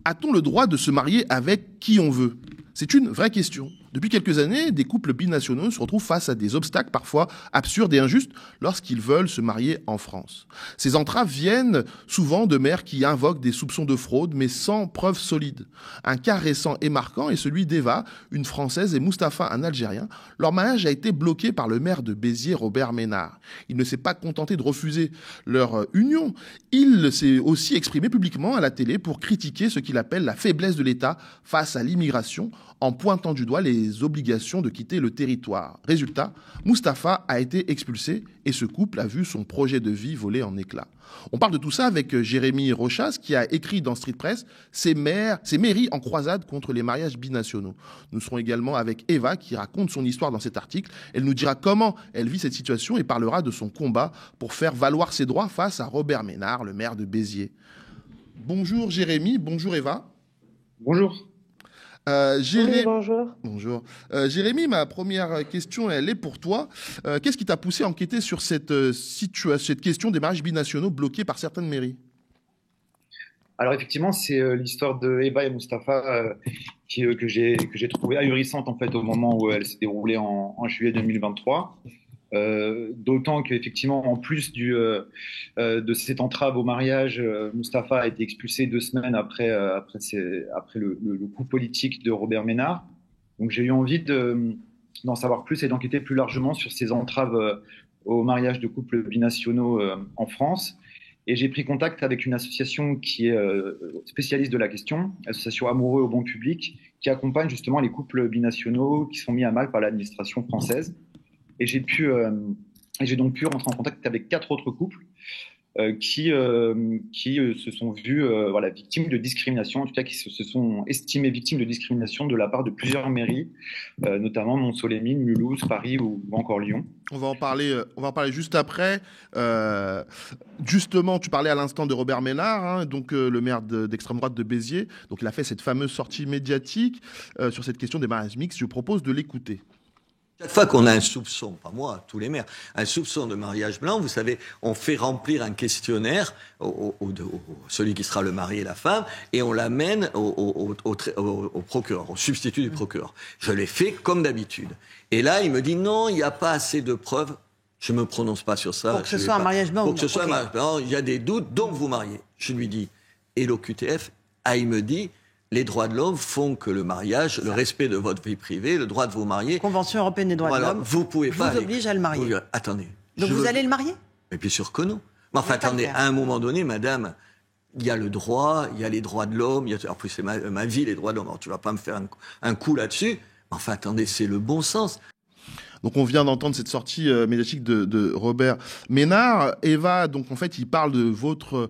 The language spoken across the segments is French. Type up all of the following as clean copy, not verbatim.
A-t-on le droit de se marier avec qui on veut? C'est une vraie question. Depuis quelques années, des couples binationaux se retrouvent face à des obstacles parfois absurdes et injustes lorsqu'ils veulent se marier en France. Ces entraves viennent souvent de mères qui invoquent des soupçons de fraude, mais sans preuves solides. Un cas récent et marquant est celui d'Eva, une Française, et Mustapha, un Algérien. Leur mariage a été bloqué par le maire de Béziers, Robert Ménard. Il ne s'est pas contenté de refuser leur union. Il s'est aussi exprimé publiquement à la télé pour critiquer ce qu'il appelle la faiblesse de l'État face à l'immigration, en pointant du doigt les obligations de quitter le territoire. Résultat, Mustapha a été expulsé et ce couple a vu son projet de vie voler en éclats. On parle de tout ça avec Jérémy Rochas qui a écrit dans Street Press ces mairies en croisade contre les mariages binationaux. Nous serons également avec Eva qui raconte son histoire dans cet article. Elle nous dira comment elle vit cette situation et parlera de son combat pour faire valoir ses droits face à Robert Ménard, le maire de Béziers. Bonjour Jérémy, bonjour Eva. Bonjour. Oui, bonjour. Bonjour. Jérémy, ma première question, elle est pour toi. Qu'est-ce qui t'a poussé à enquêter sur cette question des mariages binationaux bloqués par certaines mairies? Alors effectivement, c'est l'histoire de Eva et Mustapha que j'ai trouvée ahurissante en fait au moment où elle s'est déroulée en juillet 2023. D'autant qu'effectivement, en plus de cette entrave au mariage, Mustapha a été expulsé 2 semaines après le coup politique de Robert Ménard. Donc j'ai eu envie d'en savoir plus et d'enquêter plus largement sur ces entraves au mariage de couples binationaux en France. Et j'ai pris contact avec une association qui est spécialiste de la question, l'association Amoureux au bon public, qui accompagne justement les couples binationaux qui sont mis à mal par l'administration française. Et j'ai donc pu rentrer en contact avec 4 autres couples qui se sont vus victimes de discrimination, en tout cas qui se sont estimés victimes de discrimination de la part de plusieurs mairies, notamment Mont-Soleil-Mines, Mulhouse, Paris ou encore Lyon. On va en parler juste après. Justement, tu parlais à l'instant de Robert Ménard, hein, donc le maire d'extrême droite de Béziers. Donc il a fait cette fameuse sortie médiatique sur cette question des mariages mixtes. Je propose de l'écouter. Chaque fois qu'on a un soupçon, pas moi, tous les maires, un soupçon de mariage blanc, vous savez, on fait remplir un questionnaire celui qui sera le mari et la femme, et on l'amène au procureur, au substitut du procureur. Je l'ai fait comme d'habitude. Et là, il me dit non, il n'y a pas assez de preuves. Je ne me prononce pas sur ça. Pour que ce soit un mariage blanc. Pour que ce soit un mariage blanc, il y a des doutes, donc vous mariez. Je lui dis, et l'OQTF, il me dit, les droits de l'homme font que le mariage, le respect de votre vie privée, le droit de vous marier... Convention européenne des droits de l'homme, vous pouvez pas vous oblige à le marier. Attendez. Donc vous allez le marier? Mais bien sûr que non. Mais enfin, attendez, à un moment donné, madame, il y a le droit, il y a les droits de l'homme, en plus c'est ma vie, les droits de l'homme. Alors tu vas pas me faire un coup là-dessus. Mais enfin, attendez, c'est le bon sens. Donc on vient d'entendre cette sortie médiatique de Robert Ménard. Eva, donc en fait, il parle de votre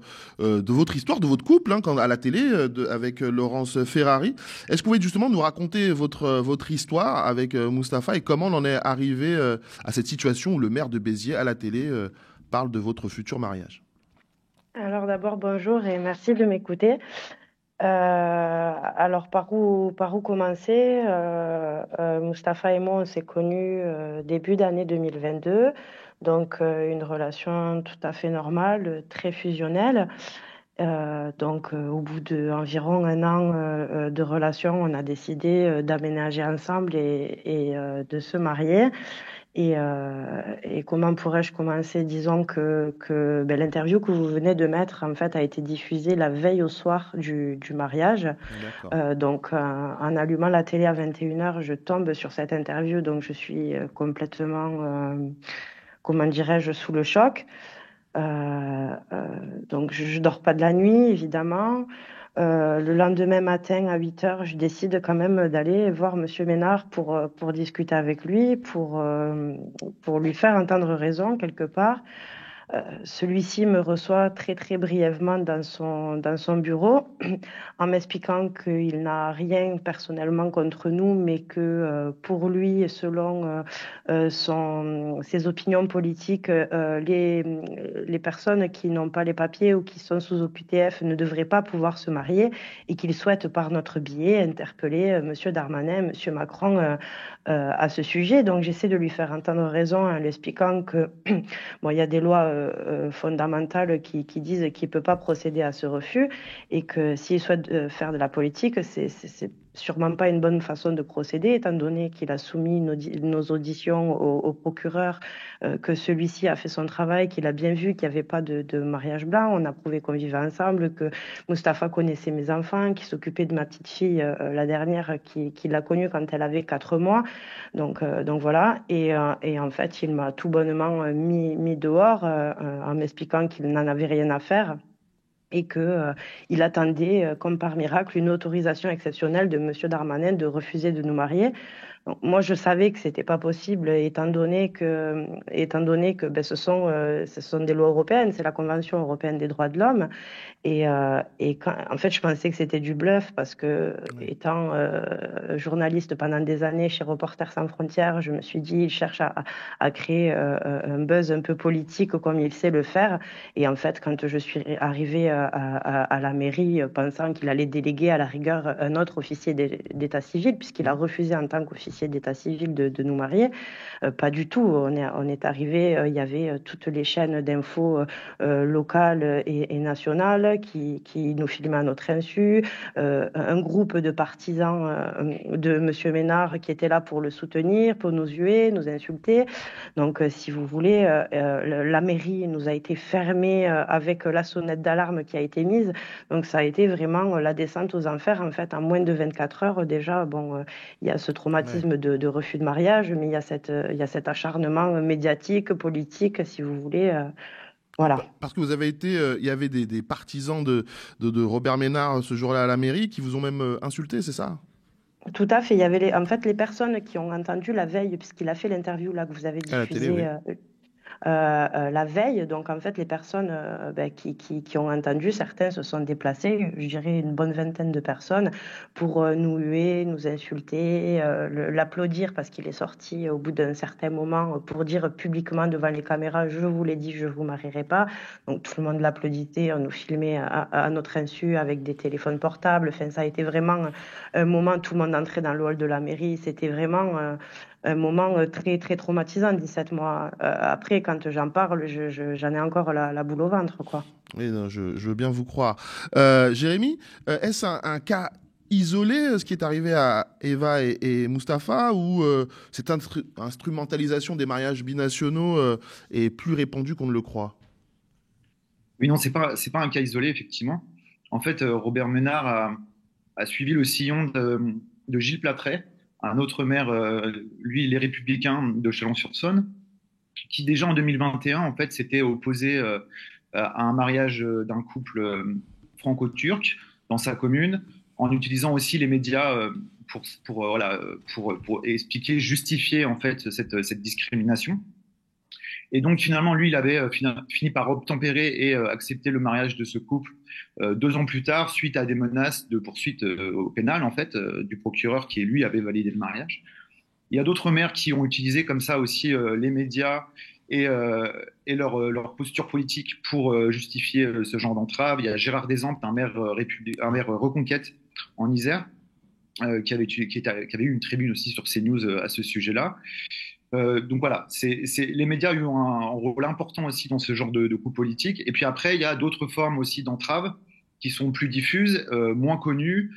histoire, de votre couple, hein, à la télé, avec Laurence Ferrari. Est-ce que vous pouvez justement nous raconter votre histoire avec Mustapha et comment on en est arrivé à cette situation où le maire de Béziers, à la télé, parle de votre futur mariage? Alors d'abord, bonjour et merci de m'écouter. Alors par où commencer? Mustapha et moi, on s'est connus début d'année 2022, donc une relation tout à fait normale, très fusionnelle. Au bout d'environ un an de relation, on a décidé d'aménager ensemble et de se marier. Et comment pourrais-je commencer? Disons que l'interview que vous venez de mettre, en fait, a été diffusée la veille au soir du mariage. En allumant la télé à 21h, je tombe sur cette interview, donc je suis complètement, comment dirais-je, sous le choc. Donc je dors pas de la nuit, évidemment. Le lendemain matin à 8h, je décide quand même d'aller voir Monsieur Ménard pour discuter avec lui, pour lui faire entendre raison quelque part. Celui-ci me reçoit très très brièvement dans son bureau en m'expliquant qu'il n'a rien personnellement contre nous, mais que pour lui, selon ses opinions politiques, les personnes qui n'ont pas les papiers ou qui sont sous OQTF ne devraient pas pouvoir se marier et qu'il souhaite par notre biais interpeller Monsieur Darmanin, Monsieur Macron à ce sujet. Donc j'essaie de lui faire entendre raison en lui expliquant que bon, il y a des lois fondamentales qui disent qu'il ne peut pas procéder à ce refus et que s'il souhaite faire de la politique, c'est sûrement pas une bonne façon de procéder, étant donné qu'il a soumis nos auditions au procureur, que celui-ci a fait son travail, qu'il a bien vu qu'il n'y avait pas de mariage blanc. On a prouvé qu'on vivait ensemble, que Mustapha connaissait mes enfants, qu'il s'occupait de ma petite fille, la dernière, qui l'a connue quand elle avait 4 mois. Donc voilà. Et en fait, il m'a tout bonnement mis dehors en m'expliquant qu'il n'en avait rien à faire et qu'il attendait, comme par miracle, une autorisation exceptionnelle de M. Darmanin de refuser de nous marier. Donc, moi, je savais que c'était pas possible, étant donné que ce sont des lois européennes, c'est la Convention européenne des droits de l'homme. En fait, je pensais que c'était du bluff parce que, étant journaliste pendant des années chez Reporters sans frontières, je me suis dit, il cherche à créer un buzz un peu politique comme il sait le faire. Et en fait, quand je suis arrivée à la mairie, pensant qu'il allait déléguer à la rigueur un autre officier d'état civil, puisqu'il a refusé en tant qu'officier d'état civil de nous marier, pas du tout. On est arrivé, il y avait toutes les chaînes d'infos locales et nationales qui nous filmaient à notre insu, un groupe de partisans de M. Ménard qui était là pour le soutenir, pour nous huer, nous insulter. Donc, si vous voulez, la mairie nous a été fermée avec la sonnette d'alarme qui a été mise. Donc, ça a été vraiment la descente aux enfers. En fait, en moins de 24 heures, déjà, il y a ce traumatisme de refus de mariage, mais il y a cet acharnement médiatique, politique, si vous voulez. Voilà. Parce que vous avez été, il y avait des partisans de Robert Ménard ce jour-là à la mairie qui vous ont même insulté, c'est ça? Tout à fait. Il y avait les personnes qui ont entendu la veille, puisqu'il a fait l'interview là que vous avez diffusée la veille. Donc en fait, les personnes qui ont entendu, certains se sont déplacés, je dirais une bonne vingtaine de personnes, pour nous huer, nous insulter, l'applaudir parce qu'il est sorti au bout d'un certain moment pour dire publiquement devant les caméras, je vous l'ai dit, je vous marierai pas. Donc tout le monde l'applaudissait, on nous filmait à notre insu avec des téléphones portables. Enfin, ça a été vraiment un moment, tout le monde entrait dans le hall de la mairie. C'était vraiment un moment très, très traumatisant, 17 mois après, quand j'en parle, j'en ai encore la boule au ventre, quoi. Oui, non, je veux bien vous croire. Jérémy, est-ce un cas isolé, ce qui est arrivé à Eva et Mustapha, ou cette instrumentalisation des mariages binationaux est plus répandue qu'on ne le croit? Oui, non, c'est pas un cas isolé, effectivement. En fait, Robert Ménard a suivi le sillon de Gilles Platret, un autre maire, lui, les Républicains de Chalon-sur-Saône, qui déjà en 2021, en fait, s'était opposé à un mariage d'un couple franco-turc dans sa commune, en utilisant aussi les médias pour expliquer, justifier en fait cette discrimination. Et donc finalement, lui, il avait fini par obtempérer et accepter le mariage de ce couple 2 ans plus tard, suite à des menaces de poursuite au pénal, en fait, du procureur qui, lui, avait validé le mariage. Il y a d'autres maires qui ont utilisé comme ça aussi les médias et leur posture politique pour justifier ce genre d'entrave. Il y a Gérard Desempt, un maire Reconquête en Isère, qui avait eu une tribune aussi sur CNews à ce sujet-là. Donc voilà, les médias ont eu un rôle important aussi dans ce genre de coups politiques. Et puis après, il y a d'autres formes aussi d'entraves qui sont plus diffuses, moins connues,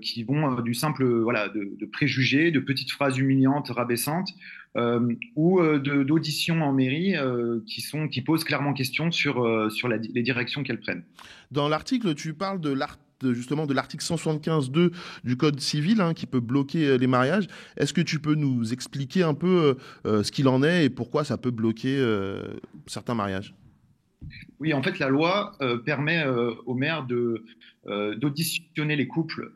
qui vont du simple de préjugés, de petites phrases humiliantes, rabaissantes, ou d'auditions en mairie qui posent clairement question sur les directions qu'elles prennent. Dans l'article, tu parles justement de l'article 175.2 du Code civil qui peut bloquer les mariages. Est-ce que tu peux nous expliquer un peu ce qu'il en est et pourquoi ça peut bloquer certains mariages? Oui, en fait, la loi permet aux maires d'auditionner les couples,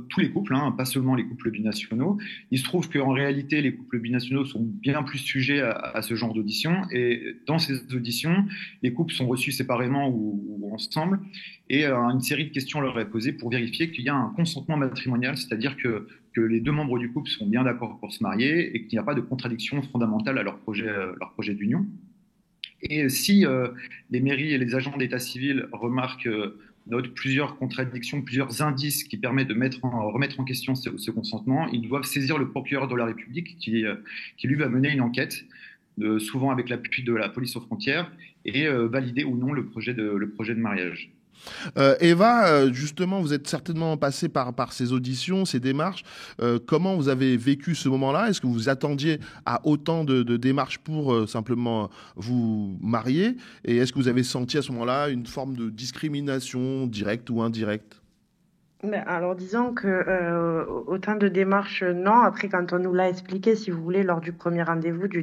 tous les couples, pas seulement les couples binationaux. Il se trouve qu'en réalité, les couples binationaux sont bien plus sujets à ce genre d'audition. Et dans ces auditions, les couples sont reçus séparément ou ensemble. Et une série de questions leur est posée pour vérifier qu'il y a un consentement matrimonial, c'est-à-dire que les 2 membres du couple sont bien d'accord pour se marier et qu'il n'y a pas de contradiction fondamentale à leur projet d'union. Et si les mairies et les agents d'état civil notent plusieurs contradictions, plusieurs indices qui permettent de remettre en question ce consentement, ils doivent saisir le procureur de la République qui lui va mener une enquête souvent avec l'appui de la police aux frontières, et valider ou non le projet de mariage. Eva, justement, vous êtes certainement passée par ces auditions, ces démarches. Comment vous avez vécu ce moment-là? Est-ce que vous attendiez à autant de démarches pour simplement vous marier? Et est-ce que vous avez senti à ce moment-là une forme de discrimination directe ou indirecte? Mais alors, disons que autant de démarches, non. Après, quand on nous l'a expliqué, si vous voulez, lors du premier rendez-vous du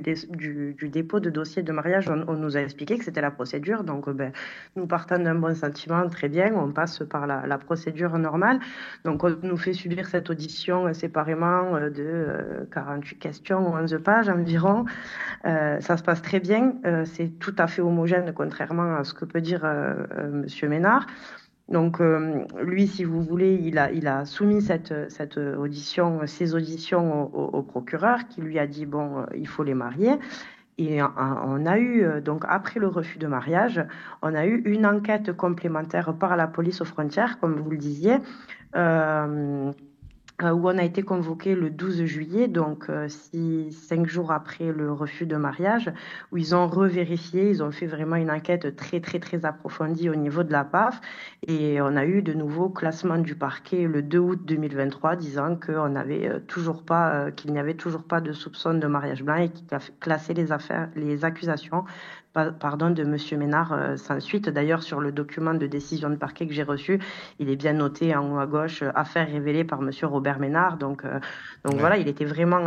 dépôt de dossier de mariage, on nous a expliqué que c'était la procédure. Donc, nous partant d'un bon sentiment, très bien, on passe par la procédure normale. Donc, on nous fait subir cette audition séparément de 48 questions, 11 pages environ. Ça se passe très bien. C'est tout à fait homogène, contrairement à ce que peut dire Monsieur Ménard. Donc, lui, si vous voulez, il a soumis cette audition, ces auditions au procureur qui lui a dit, bon, il faut les marier. Et on a eu, donc après le refus de mariage, on a eu une enquête complémentaire par la police aux frontières, comme vous le disiez, où on a été convoqué le 12 juillet, donc 5 jours après le refus de mariage, où ils ont revérifié, ils ont fait vraiment une enquête très, très, très approfondie au niveau de la PAF, et on a eu de nouveau classement du parquet le 2 août 2023, disant qu'on n'avait toujours pas, qu'il n'y avait toujours pas de soupçon de mariage blanc et qu'il classait les accusations de Monsieur Ménard sans suite. D'ailleurs, sur le document de décision de parquet que j'ai reçu, il est bien noté en haut à gauche, affaire révélée par Monsieur Robert Ménard. Donc ouais. Voilà, il était vraiment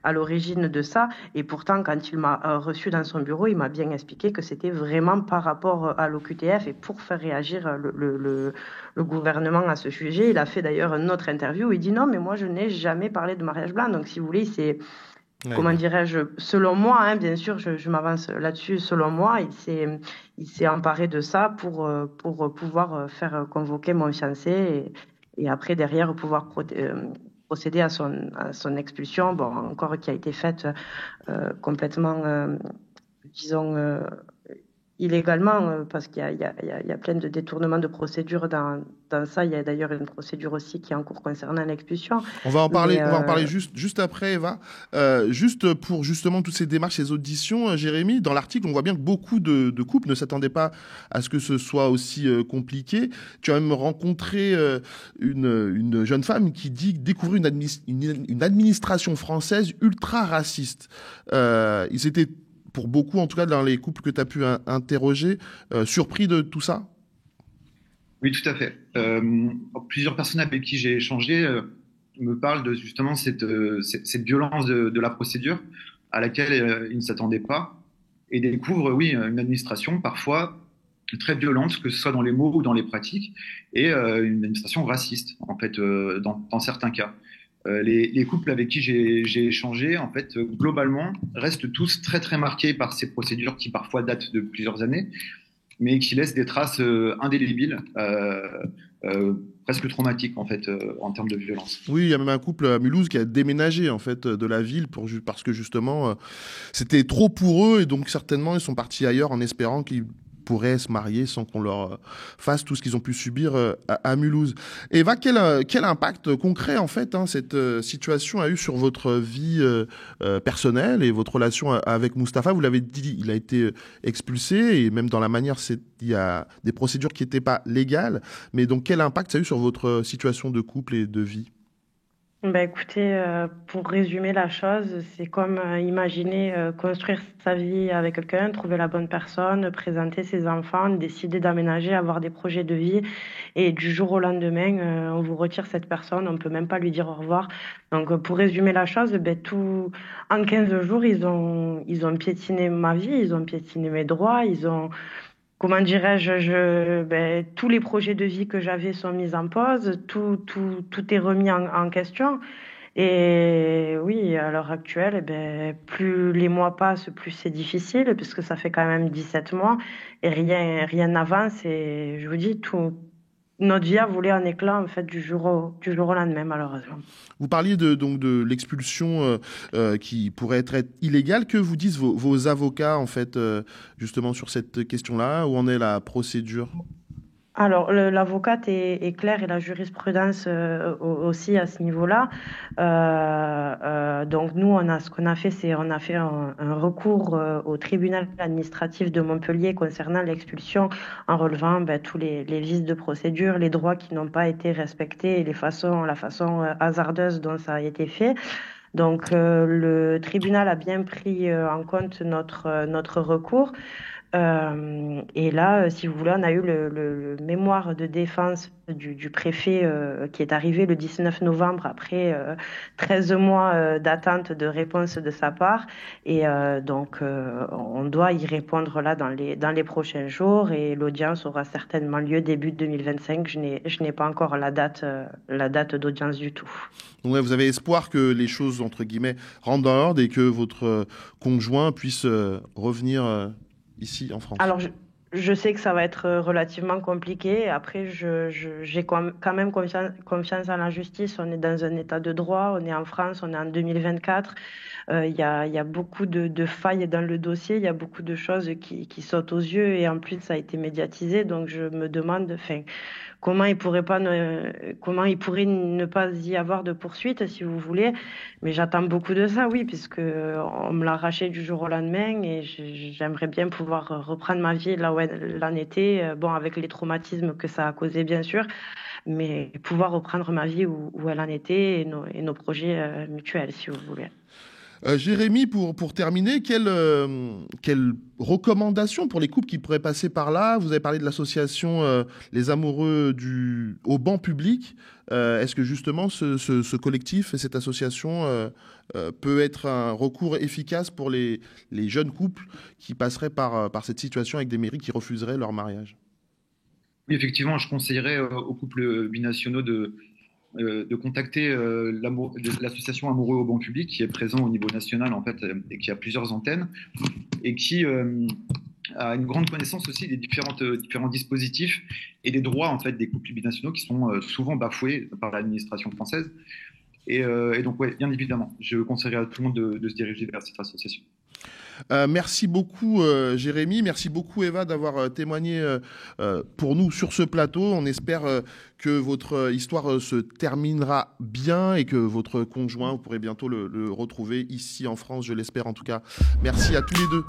à l'origine de ça. Et pourtant, quand il m'a reçu dans son bureau, il m'a bien expliqué que c'était vraiment par rapport à l'OQTF et pour faire réagir le gouvernement à ce sujet. Il a fait d'ailleurs une autre interview où il dit non, mais moi, je n'ai jamais parlé de mariage blanc. Donc, si vous voulez, c'est... Ouais. Comment dirais-je, selon moi, hein, bien sûr, je m'avance là-dessus, selon moi, il s'est emparé de ça pour pouvoir faire convoquer mon fiancé et après, derrière, pouvoir procéder à son expulsion, bon, encore qui a été faite complètement, disons, illégalement, parce qu'il y a plein de détournements de procédures dans ça. Il y a d'ailleurs une procédure aussi qui est en cours concernant l'expulsion. On va en parler juste après, Eva. Juste pour justement toutes ces démarches, ces auditions, Jérémy, dans l'article, on voit bien que beaucoup de couples ne s'attendaient pas à ce que ce soit aussi compliqué. Tu as même rencontré une jeune femme qui dit découvrir une administration française ultra raciste. Ils étaient pour beaucoup, en tout cas dans les couples que tu as pu interroger, surpris de tout ça? Oui, tout à fait. Plusieurs personnes avec qui j'ai échangé me parlent de justement cette violence de la procédure à laquelle ils ne s'attendaient pas et découvrent, oui, une administration parfois très violente, que ce soit dans les mots ou dans les pratiques, et une administration raciste, en fait, dans certains cas. Les couples avec qui j'ai échangé, en fait, globalement, restent tous très très marqués par ces procédures qui parfois datent de plusieurs années, mais qui laissent des traces indélébiles, presque traumatiques en fait, en termes de violence. Oui, il y a même un couple à Mulhouse qui a déménagé en fait de la ville parce que justement c'était trop pour eux et donc certainement ils sont partis ailleurs en espérant qu'ils pourraient se marier sans qu'on leur fasse tout ce qu'ils ont pu subir à Mulhouse. Eva, quel impact concret en fait cette situation a eu sur votre vie personnelle et votre relation avec Mustapha? Vous l'avez dit, il a été expulsé et même dans la manière, il y a des procédures qui n'étaient pas légales. Mais donc quel impact ça a eu sur votre situation de couple et de vie? Écoutez, pour résumer la chose, c'est comme imaginer construire sa vie avec quelqu'un, trouver la bonne personne, présenter ses enfants, décider d'aménager, avoir des projets de vie, et du jour au lendemain, on vous retire cette personne, on peut même pas lui dire au revoir. Donc, pour résumer la chose, tout en 15 jours, ils ont piétiné ma vie, ils ont piétiné mes droits, ils ont... Comment dirais-je, tous les projets de vie que j'avais sont mis en pause, tout est remis en question. Et oui, à l'heure actuelle, plus les mois passent, plus c'est difficile, puisque ça fait quand même 17 mois et rien n'avance. Et je vous dis, notre vie a volé en éclats en fait du jour au lendemain, malheureusement. Vous parliez donc de l'expulsion qui pourrait être illégale. Que vous disent vos avocats en fait justement sur cette question-là? Où en est la procédure? Alors, l'avocate est claire et la jurisprudence aussi à ce niveau-là. Donc, nous, ce qu'on a fait, c'est on a fait un recours au tribunal administratif de Montpellier concernant l'expulsion en relevant tous les vices de procédure, les droits qui n'ont pas été respectés et la façon hasardeuse dont ça a été fait. Donc, le tribunal a bien pris en compte notre recours. Et là, si vous voulez, on a eu le mémoire de défense du préfet qui est arrivé le 19 novembre après 13 mois d'attente de réponse de sa part. Et donc, on doit y répondre là dans les prochains jours et l'audience aura certainement lieu début 2025. Je n'ai pas encore la date d'audience du tout. Donc ouais, vous avez espoir que les choses, entre guillemets, rentrent dans l'ordre et que votre conjoint puisse revenir ici en France? Alors, je sais que ça va être relativement compliqué. Après, j'ai quand même confiance en la justice. On est dans un état de droit, on est en France, on est en 2024. Il y a beaucoup de failles dans le dossier, il y a beaucoup de choses qui sautent aux yeux et en plus, ça a été médiatisé. Donc, je me demande, comment il pourrait ne pas y avoir de poursuite, si vous voulez. Mais j'attends beaucoup de ça, oui, puisque on me l'a arraché du jour au lendemain et j'aimerais bien pouvoir reprendre ma vie là où elle en était, bon, avec les traumatismes que ça a causé, bien sûr, mais pouvoir reprendre ma vie où elle en était et nos projets mutuels, si vous voulez. Jérémy, pour terminer, quelle recommandation pour les couples qui pourraient passer par là? Vous avez parlé de l'association Les Amoureux au banc public. Est-ce que justement ce collectif et cette association peut être un recours efficace pour les jeunes couples qui passeraient par cette situation avec des mairies qui refuseraient leur mariage? Oui, effectivement, je conseillerais aux couples binationaux de contacter l'association Amoureux au banc public qui est présent au niveau national en fait et qui a plusieurs antennes et qui a une grande connaissance aussi des différents dispositifs et des droits en fait des couples binationaux qui sont souvent bafoués par l'administration française et donc ouais, bien évidemment je conseillerais à tout le monde de se diriger vers cette association. Merci beaucoup Jérémy, merci beaucoup Eva d'avoir témoigné pour nous sur ce plateau. On espère que votre histoire se terminera bien et que votre conjoint, vous pourrez bientôt le retrouver ici en France, je l'espère en tout cas. Merci à tous les deux.